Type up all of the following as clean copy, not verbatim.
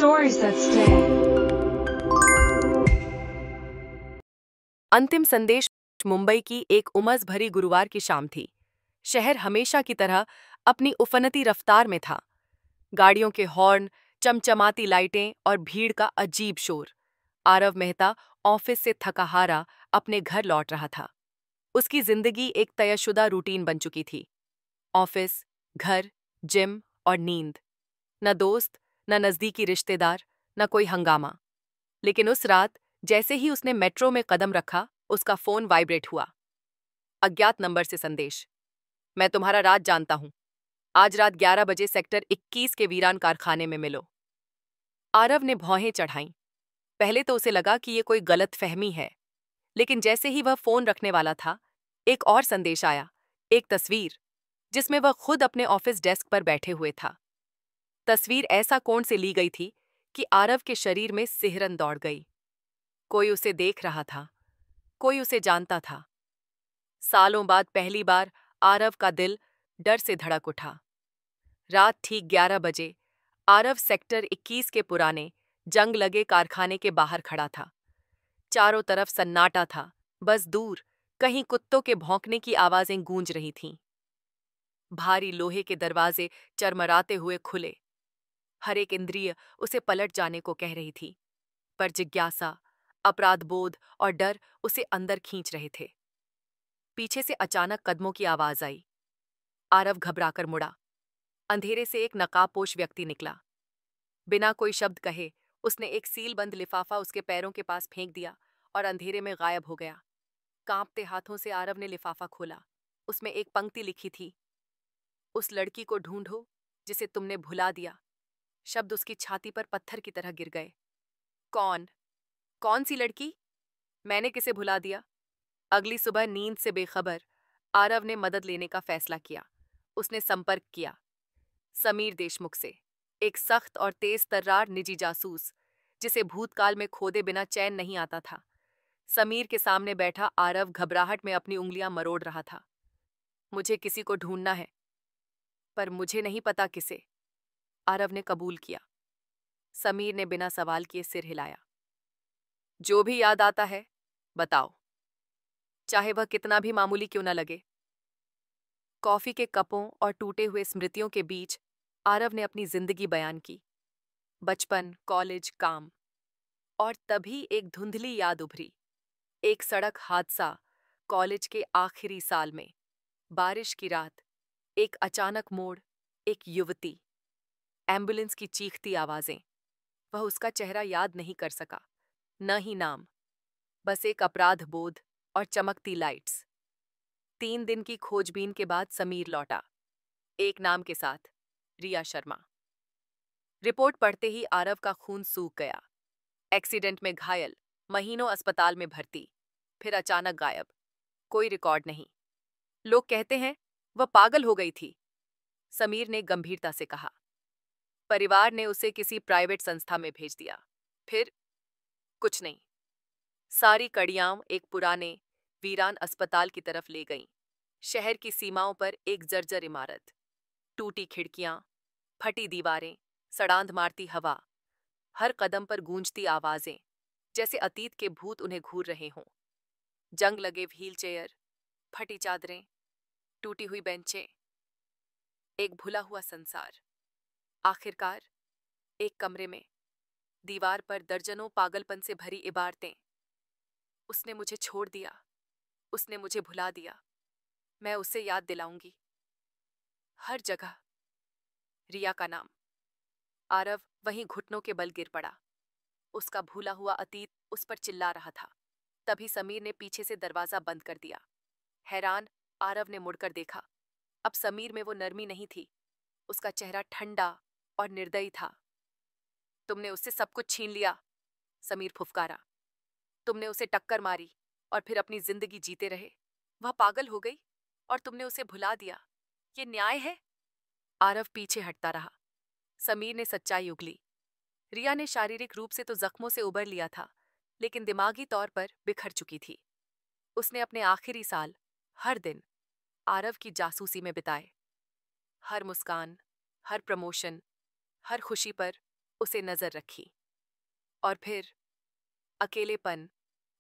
Stories that stay. अंतिम संदेश। मुंबई की एक उमस भरी गुरुवार की शाम थी। शहर हमेशा की तरह अपनी उफनती रफ्तार में था। गाड़ियों के हॉर्न, चमचमाती लाइटें और भीड़ का अजीब शोर। आरव मेहता ऑफिस से थका हारा अपने घर लौट रहा था। उसकी जिंदगी एक तयशुदा रूटीन बन चुकी थी। ऑफिस, घर, जिम और नींद। न दोस्त, न नजदीकी रिश्तेदार, न कोई हंगामा। लेकिन उस रात जैसे ही उसने मेट्रो में कदम रखा, उसका फोन वाइब्रेट हुआ। अज्ञात नंबर से संदेश। मैं तुम्हारा राज जानता हूं। आज रात 11 बजे सेक्टर 21 के वीरान कारखाने में मिलो। आरव ने भौहें चढ़ाईं। पहले तो उसे लगा कि ये कोई गलत फहमी है, लेकिन जैसे ही वह फोन रखने वाला था, एक और संदेश आया। एक तस्वीर, जिसमें वह खुद अपने ऑफिस डेस्क पर बैठे हुए था। तस्वीर ऐसा कोण से ली गई थी कि आरव के शरीर में सिहरन दौड़ गई। कोई उसे देख रहा था, कोई उसे जानता था। सालों बाद पहली बार आरव का दिल डर से धड़क उठा। रात ठीक 11 बजे आरव सेक्टर 21 के पुराने, जंग लगे कारखाने के बाहर खड़ा था। चारों तरफ सन्नाटा था, बस दूर कहीं कुत्तों के भौंकने की आवाजें गूंज रही थीं। भारी लोहे के दरवाजे चरमराते हुए खुले। हर एक इंद्रिय उसे पलट जाने को कह रही थी, पर जिज्ञासा, अपराध बोध और डर उसे अंदर खींच रहे थे। पीछे से अचानक कदमों की आवाज आई। आरव घबराकर मुड़ा। अंधेरे से एक नकाबपोश व्यक्ति निकला। बिना कोई शब्द कहे उसने एक सीलबंद लिफाफा उसके पैरों के पास फेंक दिया और अंधेरे में गायब हो गया। कांपते हाथों से आरव ने लिफाफा खोला। उसमें एक पंक्ति लिखी थी, उस लड़की को ढूंढो जिसे तुमने भुला दिया। शब्द उसकी छाती पर पत्थर की तरह गिर गए। कौन? कौन सी लड़की? मैंने किसे भुला दिया? अगली सुबह नींद से बेखबर आरव ने मदद लेने का फैसला किया। उसने संपर्क किया समीर देशमुख से, एक सख्त और तेज तर्रार निजी जासूस, जिसे भूतकाल में खोदे बिना चैन नहीं आता था। समीर के सामने बैठा आरव घबराहट में अपनी उंगलियां मरोड़ रहा था। मुझे किसी को ढूंढना है, पर मुझे नहीं पता किसे, आरव ने कबूल किया। समीर ने बिना सवाल किए सिर हिलाया। जो भी याद आता है बताओ, चाहे वह कितना भी मामूली क्यों न लगे। कॉफी के कपों और टूटे हुए स्मृतियों के बीच आरव ने अपनी जिंदगी बयान की। बचपन, कॉलेज, काम। और तभी एक धुंधली याद उभरी। एक सड़क हादसा, कॉलेज के आखिरी साल में, बारिश की रात, एक अचानक मोड़, एक युवती, एम्बुलेंस की चीखती आवाजें। वह उसका चेहरा याद नहीं कर सका, न ही नाम, बस एक अपराध बोध और चमकती लाइट्स। 3 दिन की खोजबीन के बाद समीर लौटा, एक नाम के साथ, रिया शर्मा। रिपोर्ट पढ़ते ही आरव का खून सूख गया। एक्सीडेंट में घायल, महीनों अस्पताल में भर्ती, फिर अचानक गायब, कोई रिकॉर्ड नहीं। लोग कहते हैं वह पागल हो गई थी, समीर ने गंभीरता से कहा। परिवार ने उसे किसी प्राइवेट संस्था में भेज दिया। फिर कुछ नहीं। सारी कड़ियां एक पुराने, वीरान अस्पताल की तरफ ले गईं। शहर की सीमाओं पर एक जर्जर इमारत, टूटी खिड़कियां, फटी दीवारें, सड़ांध मारती हवा, हर कदम पर गूंजती आवाजें, जैसे अतीत के भूत उन्हें घूर रहे हों। जंग लगे व्हील चेयर, फटी चादरें, टूटी हुई बेंचें, एक भुला हुआ संसार। आखिरकार एक कमरे में, दीवार पर दर्जनों पागलपन से भरी इबारतें। उसने मुझे छोड़ दिया, उसने मुझे भुला दिया, मैं उसे याद दिलाऊंगी। हर जगह रिया का नाम। आरव वहीं घुटनों के बल गिर पड़ा। उसका भूला हुआ अतीत उस पर चिल्ला रहा था। तभी समीर ने पीछे से दरवाजा बंद कर दिया। हैरान आरव ने मुड़कर देखा। अब समीर में वो नरमी नहीं थी, उसका चेहरा ठंडा और निर्दयी था। तुमने उससे सब कुछ छीन लिया, समीर फुफकारा। तुमने उसे टक्कर मारी और फिर अपनी जिंदगी जीते रहे। वह पागल हो गई और तुमने उसे भुला दिया। ये न्याय है? आरव पीछे हटता रहा। समीर ने सच्चाई उगली। रिया ने शारीरिक रूप से तो जख्मों से उबर लिया था, लेकिन दिमागी तौर पर बिखर चुकी थी। उसने अपने आखिरी साल हर दिन आरव की जासूसी में बिताए। हर मुस्कान, हर प्रमोशन, हर खुशी पर उसे नजर रखी और फिर अकेलेपन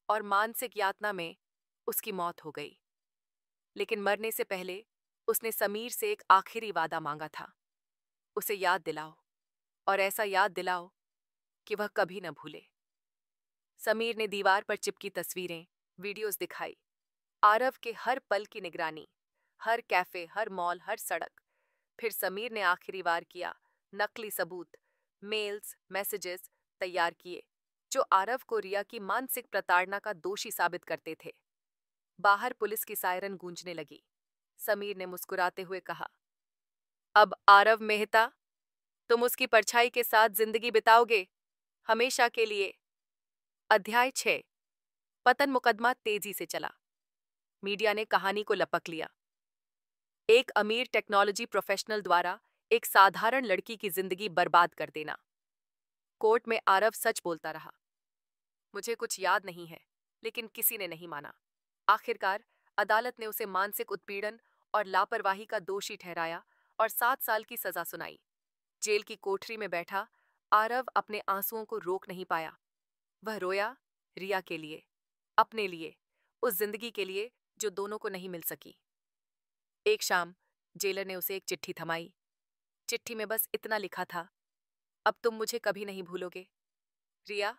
और मानसिक यातना में उसकी मौत हो गई। लेकिन मरने से पहले उसने समीर से एक आखिरी वादा मांगा था, उसे याद दिलाओ और ऐसा याद दिलाओ कि वह कभी न भूले। समीर ने दीवार पर चिपकी तस्वीरें, वीडियोस दिखाई, आरव के हर पल की निगरानी, हर कैफे, हर मॉल, हर सड़क। फिर समीर ने आखिरी वार किया, नकली सबूत, मेल्स, मैसेजेस तैयार किए जो आरव को रिया की मानसिक प्रताड़ना का दोषी साबित करते थे। बाहर पुलिस की सायरन गूंजने लगी। समीर ने मुस्कुराते हुए कहा, अब आरव मेहता, तुम उसकी परछाई के साथ जिंदगी बिताओगे, हमेशा के लिए। अध्याय 6। पतन मुकदमा तेजी से चला। मीडिया ने कहानी को लपक लिया। एक अमीर टेक्नोलॉजी प्रोफेशनल द्वारा एक साधारण लड़की की जिंदगी बर्बाद कर देना। कोर्ट में आरव सच बोलता रहा, मुझे कुछ याद नहीं है, लेकिन किसी ने नहीं माना। आखिरकार अदालत ने उसे मानसिक उत्पीड़न और लापरवाही का दोषी ठहराया और 7 साल की सजा सुनाई। जेल की कोठरी में बैठा आरव अपने आंसुओं को रोक नहीं पाया। वह रोया रिया के लिए, अपने लिए, उस जिंदगी के लिए जो दोनों को नहीं मिल सकी। एक शाम जेलर ने उसे एक चिट्ठी थमाई। चिट्ठी में बस इतना लिखा था, अब तुम मुझे कभी नहीं भूलोगे, रिया।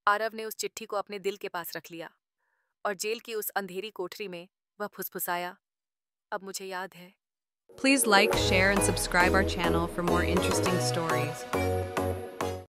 आरव ने उस चिट्ठी को अपने दिल के पास रख लिया और जेल की उस अंधेरी कोठरी में वह फुसफुसाया, अब मुझे याद है। Please like, share, and subscribe our channel for more interesting stories.